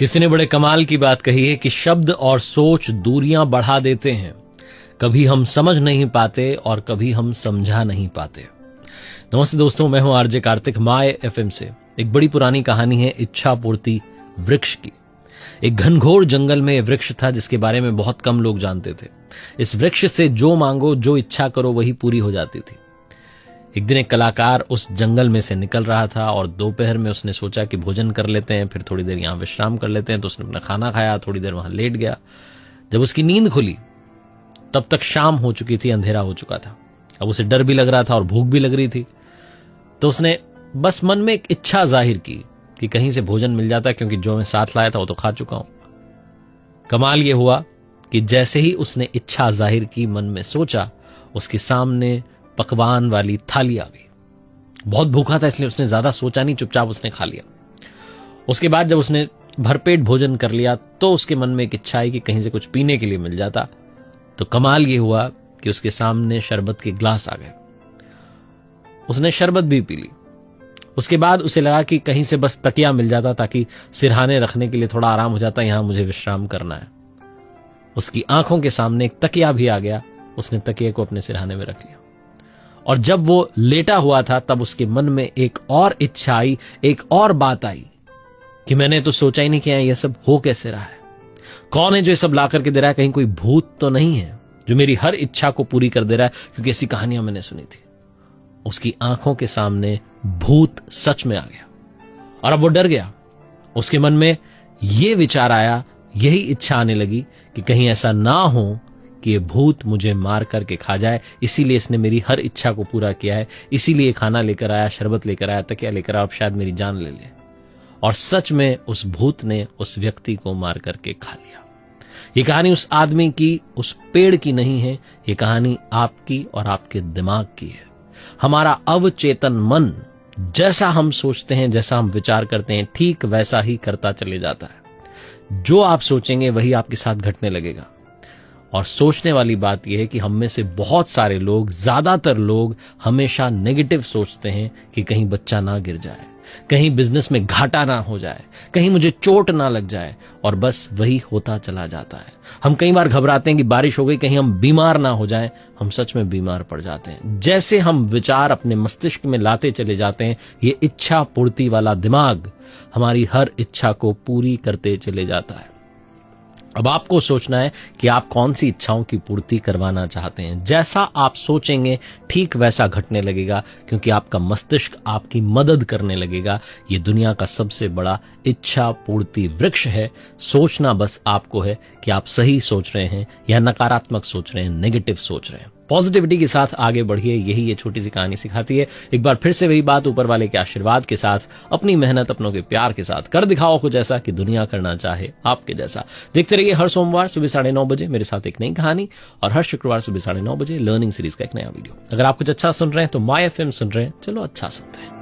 किसी ने बड़े कमाल की बात कही है कि शब्द और सोच दूरियां बढ़ा देते हैं। कभी हम समझ नहीं पाते और कभी हम समझा नहीं पाते। नमस्ते दोस्तों, मैं हूं आरजे कार्तिक माय एफएम से। एक बड़ी पुरानी कहानी है इच्छा पूर्ति वृक्ष की। एक घनघोर जंगल में वृक्ष था जिसके बारे में बहुत कम लोग जानते थे। इस वृक्ष से जो मांगो, जो इच्छा करो, वही पूरी हो जाती थी। एक दिन एक कलाकार उस जंगल में से निकल रहा था और दोपहर में उसने सोचा कि भोजन कर लेते हैं, फिर थोड़ी देर यहां विश्राम कर लेते हैं। तो उसने अपना खाना खाया, थोड़ी देर वहां लेट गया। जब उसकी नींद खुली तब तक शाम हो चुकी थी, अंधेरा हो चुका था। अब उसे डर भी लग रहा था और भूख भी लग रही थी। तो उसने बस मन में एक इच्छा जाहिर की कि कहीं से भोजन मिल जाता, क्योंकि जो मैं साथ लाया था वो तो खा चुका हूं। कमाल यह हुआ कि जैसे ही उसने इच्छा जाहिर की, मन में सोचा, उसके सामने पकवान वाली थाली आ गई। बहुत भूखा था इसलिए उसने ज्यादा सोचा नहीं, चुपचाप उसने खा लिया। उसके बाद जब उसने भरपेट भोजन कर लिया तो उसके मन में एक इच्छा आई कि कहीं से कुछ पीने के लिए मिल जाता। तो कमाल ये हुआ कि उसके सामने शरबत के ग्लास आ गए। उसने शरबत भी पी ली। उसके बाद उसे लगा कि कहीं से बस तकिया मिल जाता ताकि सिरहाने रखने के लिए थोड़ा आराम हो जाता, यहां मुझे विश्राम करना है। उसकी आंखों के सामने एक तकिया भी आ गया। उसने तकिए को अपने सिरहाने में रख लिया और जब वो लेटा हुआ था तब उसके मन में एक और इच्छा आई, एक और बात आई कि मैंने तो सोचा ही नहीं कि यह सब हो कैसे रहा है। कौन है जो ये सब ला करके दे रहा है? कहीं कोई भूत तो नहीं है जो मेरी हर इच्छा को पूरी कर दे रहा है? क्योंकि ऐसी कहानियां मैंने सुनी थी। उसकी आंखों के सामने भूत सच में आ गया और अब वो डर गया। उसके मन में यह विचार आया, यही इच्छा आने लगी कि कहीं ऐसा ना हो कि ये भूत मुझे मार करके खा जाए। इसीलिए इसने मेरी हर इच्छा को पूरा किया है, इसीलिए खाना लेकर आया, शरबत लेकर आया, तकिया लेकर आया, अब शायद मेरी जान ले ले। और सच में उस भूत ने उस व्यक्ति को मार करके खा लिया। ये कहानी उस आदमी की, उस पेड़ की नहीं है। ये कहानी आपकी और आपके दिमाग की है। हमारा अवचेतन मन जैसा हम सोचते हैं, जैसा हम विचार करते हैं, ठीक वैसा ही करता चले जाता है। जो आप सोचेंगे वही आपके साथ घटने लगेगा। और सोचने वाली बात यह है कि हम में से बहुत सारे लोग, ज्यादातर लोग हमेशा नेगेटिव सोचते हैं कि कहीं बच्चा ना गिर जाए, कहीं बिजनेस में घाटा ना हो जाए, कहीं मुझे चोट ना लग जाए, और बस वही होता चला जाता है। हम कई बार घबराते हैं कि बारिश हो गई, कहीं हम बीमार ना हो जाएं। हम सच में बीमार पड़ जाते हैं। जैसे हम विचार अपने मस्तिष्क में लाते चले जाते हैं, ये इच्छा पूर्ति वाला दिमाग हमारी हर इच्छा को पूरी करते चले जाता है। अब आपको सोचना है कि आप कौन सी इच्छाओं की पूर्ति करवाना चाहते हैं। जैसा आप सोचेंगे ठीक वैसा घटने लगेगा, क्योंकि आपका मस्तिष्क आपकी मदद करने लगेगा। ये दुनिया का सबसे बड़ा इच्छा पूर्ति वृक्ष है। सोचना बस आपको है कि आप सही सोच रहे हैं या नकारात्मक सोच रहे हैं, नेगेटिव सोच रहे हैं। पॉजिटिविटी के साथ आगे बढ़िए, यही ये छोटी सी कहानी सिखाती है। एक बार फिर से वही बात, ऊपर वाले के आशीर्वाद के साथ, अपनी मेहनत, अपनों के प्यार के साथ कर दिखाओ कुछ ऐसा कि दुनिया करना चाहे आपके जैसा। देखते रहिए हर सोमवार सुबह 9:30 बजे मेरे साथ एक नई कहानी, और हर शुक्रवार सुबह 9:30 बजे लर्निंग सीरीज का एक नया वीडियो। अगर आप कुछ अच्छा सुन रहे हैं तो माय एफएम सुन रहे हैं, चलो अच्छा सुनते हैं।